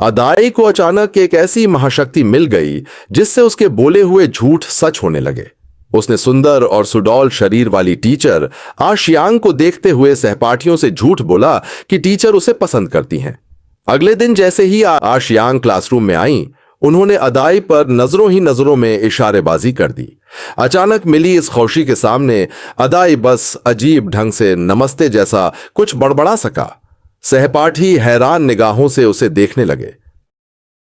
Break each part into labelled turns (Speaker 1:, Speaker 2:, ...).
Speaker 1: अदाई को अचानक एक ऐसी महाशक्ति मिल गई जिससे उसके बोले हुए झूठ सच होने लगे। उसने सुंदर और सुडौल शरीर वाली टीचर आशियांग को देखते हुए सहपाठियों से झूठ बोला कि टीचर उसे पसंद करती हैं। अगले दिन जैसे ही आशियांग क्लासरूम में आई, उन्होंने अदाई पर नजरों ही नजरों में इशारेबाजी कर दी। अचानक मिली इस खुशी के सामने अदाई बस अजीब ढंग से नमस्ते जैसा कुछ बड़बड़ा सका। सहपाठी हैरान निगाहों से उसे देखने लगे।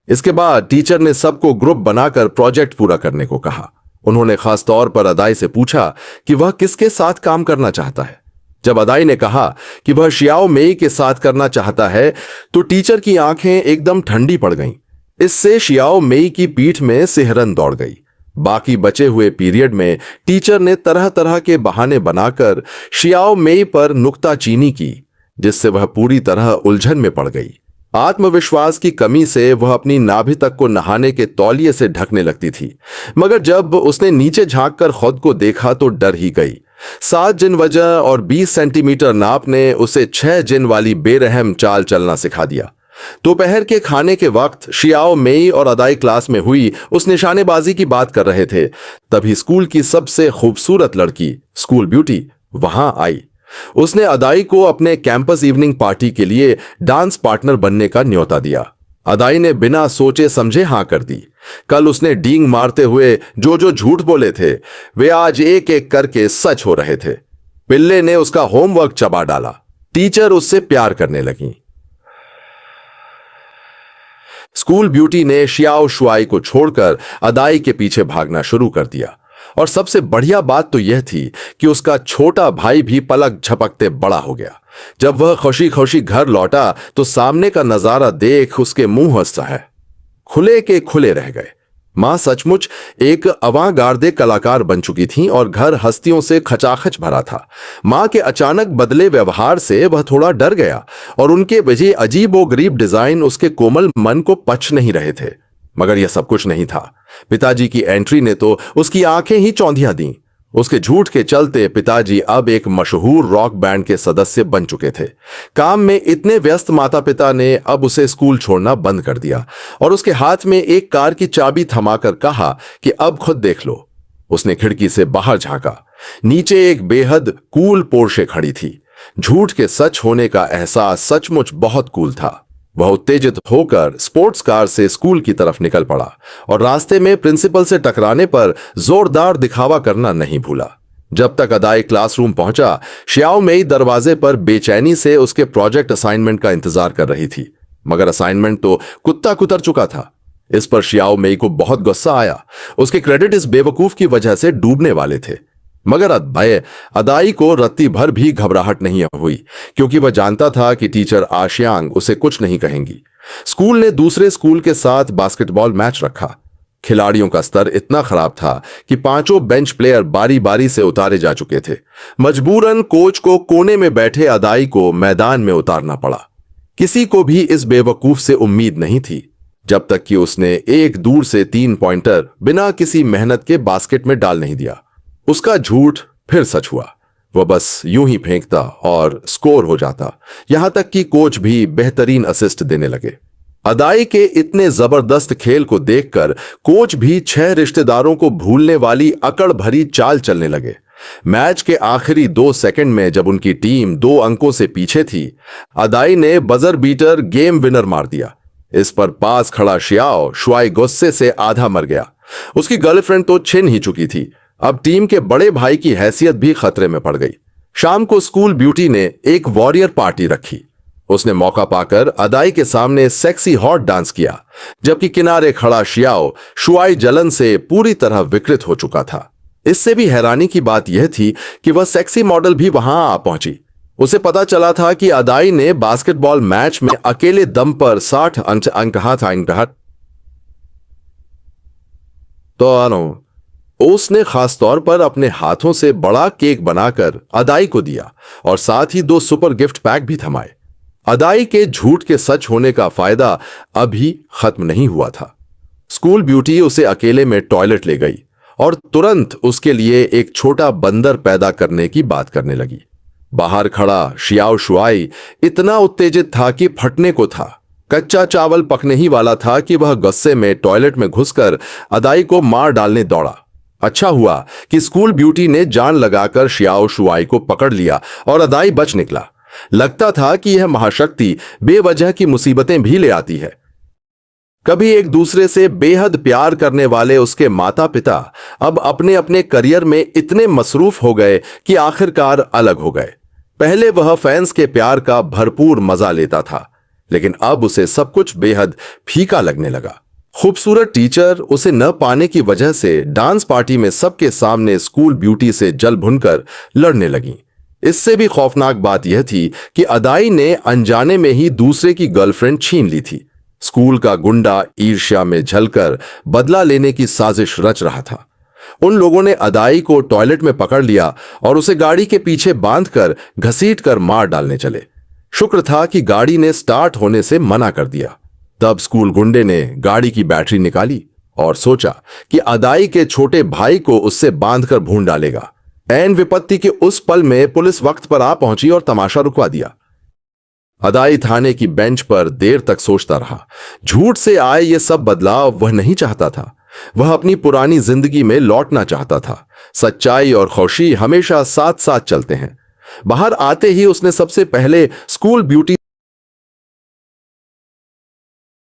Speaker 1: इसके बाद टीचर ने सबको ग्रुप बनाकर प्रोजेक्ट पूरा करने को कहा। उन्होंने खास तौर पर अदाई से पूछा कि वह किसके साथ काम करना चाहता है। जब अदाई ने कहा कि वह शियाओ मेई के साथ करना चाहता है, तो टीचर की आंखें एकदम ठंडी पड़ गईं। इससे शियाओ मेई की पीठ में सिहरन दौड़ गई। बाकी बचे हुए पीरियड में टीचर ने तरह तरह के बहाने बनाकर शियाओ मेई पर नुक्ताचीनी की, जिससे वह पूरी तरह उलझन में पड़ गई। आत्मविश्वास की कमी से वह अपनी नाभि तक को नहाने के तौलिए से ढकने लगती थी, मगर जब उसने नीचे झांककर खुद को देखा तो डर ही गई। 7 जिन वजन और 20 सेंटीमीटर नाप ने उसे 6 जिन वाली बेरहम चाल चलना सिखा दिया। दोपहर के खाने के वक्त शियाओ मेई और अदाई क्लास में हुई उस निशानेबाजी की बात कर रहे थे, तभी स्कूल की सबसे खूबसूरत लड़की स्कूल ब्यूटी वहां आई। उसने अदाई को अपने कैंपस इवनिंग पार्टी के लिए डांस पार्टनर बनने का न्योता दिया। अदाई ने बिना सोचे समझे हां कर दी। कल उसने डींग मारते हुए जो झूठ बोले थे, वे आज एक एक करके सच हो रहे थे। पिल्ले ने उसका होमवर्क चबा डाला। टीचर उससे प्यार करने लगी। स्कूल ब्यूटी ने शियाओ शुआई को छोड़कर अदाई के पीछे भागना शुरू कर दिया। और सबसे बढ़िया बात तो यह थी कि उसका छोटा भाई भी पलक झपकते बड़ा हो गया। जब वह खुशी खुशी घर लौटा तो सामने का नजारा देख उसके मुंह हंसा खुले के खुले रह गए। मां सचमुच एक अवांगार्दे कलाकार बन चुकी थी और घर हस्तियों से खचाखच भरा था। मां के अचानक बदले व्यवहार से वह थोड़ा डर गया और उनके वजह अजीबोगरीब डिजाइन उसके कोमल मन को पच नहीं रहे थे। मगर यह सब कुछ नहीं था। पिताजी की एंट्री ने तो उसकी आंखें ही चौंधिया दी। उसके झूठ के चलते पिताजी अब एक मशहूर रॉक बैंड के सदस्य बन चुके थे। काम में इतने व्यस्त माता पिता ने अब उसे स्कूल छोड़ना बंद कर दिया और उसके हाथ में एक कार की चाबी थमाकर कहा कि अब खुद देख लो। उसने खिड़की से बाहर झांका। नीचे एक बेहद कूल पोर्शे खड़ी थी। झूठ के सच होने का एहसास सचमुच बहुत कूल था। वह उत्तेजित होकर स्पोर्ट्स कार से स्कूल की तरफ निकल पड़ा और रास्ते में प्रिंसिपल से टकराने पर जोरदार दिखावा करना नहीं भूला। जब तक अदाई क्लासरूम पहुंचा, शियाओ मेई दरवाजे पर बेचैनी से उसके प्रोजेक्ट असाइनमेंट का इंतजार कर रही थी, मगर असाइनमेंट तो कुत्ता कुतर चुका था। इस पर शियाओ मेई को बहुत गुस्सा आया। उसके क्रेडिट इस बेवकूफ की वजह से डूबने वाले थे। मगर अदाई को रत्ती भर भी घबराहट नहीं हुई, क्योंकि वह जानता था कि टीचर आशियांग उसे कुछ नहीं कहेंगी। स्कूल ने दूसरे स्कूल के साथ बास्केटबॉल मैच रखा। खिलाड़ियों का स्तर इतना खराब था कि 5 बेंच प्लेयर बारी बारी से उतारे जा चुके थे। मजबूरन कोच को कोने में बैठे अदाई को मैदान में उतारना पड़ा। किसी को भी इस बेवकूफ से उम्मीद नहीं थी, जब तक कि उसने एक दूर से 3 पॉइंटर बिना किसी मेहनत के बास्केट में डाल नहीं दिया। उसका झूठ फिर सच हुआ। वह बस यूं ही फेंकता और स्कोर हो जाता, यहां तक कि कोच भी बेहतरीन असिस्ट देने लगे। अदाई के इतने जबरदस्त खेल को देखकर कोच भी 6 रिश्तेदारों को भूलने वाली अकड़ भरी चाल चलने लगे। मैच के आखिरी 2 सेकंड में जब उनकी टीम 2 अंकों से पीछे थी, अदाई ने बजर बीटर गेम विनर मार दिया। इस पर पास खड़ा शियाओ शुआई गुस्से से आधा मर गया। उसकी गर्लफ्रेंड तो छिन ही चुकी थी। अब टीम के बड़े भाई की हैसियत भी खतरे में पड़ गई। शाम को स्कूल ब्यूटी ने एक वॉरियर पार्टी रखी। उसने मौका पाकर अदाई के सामने सेक्सी हॉट डांस किया, जबकि किनारे खड़ा शियाओ शुआई जलन से पूरी तरह विकृत हो चुका था। इससे भी हैरानी की बात यह थी कि वह सेक्सी मॉडल भी वहां आ पहुंची। उसे पता चला था कि अदाई ने बास्केटबॉल मैच में अकेले दम पर 60 अंक हाथ तो उसने खास तौर पर अपने हाथों से बड़ा केक बनाकर अदाई को दिया और साथ ही 2 सुपर गिफ्ट पैक भी थमाए। अदाई के झूठ के सच होने का फायदा अभी खत्म नहीं हुआ था। स्कूल ब्यूटी उसे अकेले में टॉयलेट ले गई और तुरंत उसके लिए एक छोटा बंदर पैदा करने की बात करने लगी। बाहर खड़ा शियाओ शुआई इतना उत्तेजित था कि फटने को था। कच्चा चावल पकने ही वाला था कि वह गुस्से में टॉयलेट में घुसकर अदाई को मार डालने दौड़ा। अच्छा हुआ कि स्कूल ब्यूटी ने जान लगाकर शियाओ शुआई को पकड़ लिया और अदाई बच निकला। लगता था कि यह महाशक्ति बेवजह की मुसीबतें भी ले आती है। कभी एक दूसरे से बेहद प्यार करने वाले उसके माता पिता अब अपने अपने करियर में इतने मसरूफ हो गए कि आखिरकार अलग हो गए। पहले वह फैंस के प्यार का भरपूर मजा लेता था, लेकिन अब उसे सब कुछ बेहद फीका लगने लगा। खूबसूरत टीचर उसे न पाने की वजह से डांस पार्टी में सबके सामने स्कूल ब्यूटी से जल भुनकर लड़ने लगी। इससे भी खौफनाक बात यह थी कि अदाई ने अनजाने में ही दूसरे की गर्लफ्रेंड छीन ली थी। स्कूल का गुंडा ईर्ष्या में झलकर बदला लेने की साजिश रच रहा था। उन लोगों ने अदाई को टॉयलेट में पकड़ लिया और उसे गाड़ी के पीछे बांधकर घसीटकर मार डालने चले। शुक्र था कि गाड़ी ने स्टार्ट होने से मना कर दिया। तब स्कूल गुंडे ने गाड़ी की बैटरी निकाली और सोचा कि अदाई के छोटे भाई को उससे बांधकर भून डालेगा। ऐन विपत्ति के उस पल में पुलिस वक्त पर आ पहुंची और तमाशा रुकवा दिया। अदाई थाने की बेंच पर देर तक सोचता रहा। झूठ से आए ये सब बदलाव वह नहीं चाहता था। वह अपनी पुरानी जिंदगी में लौटना चाहता था। सच्चाई और खुशी हमेशा साथ साथ चलते हैं। बाहर आते ही उसने सबसे पहले स्कूल ब्यूटी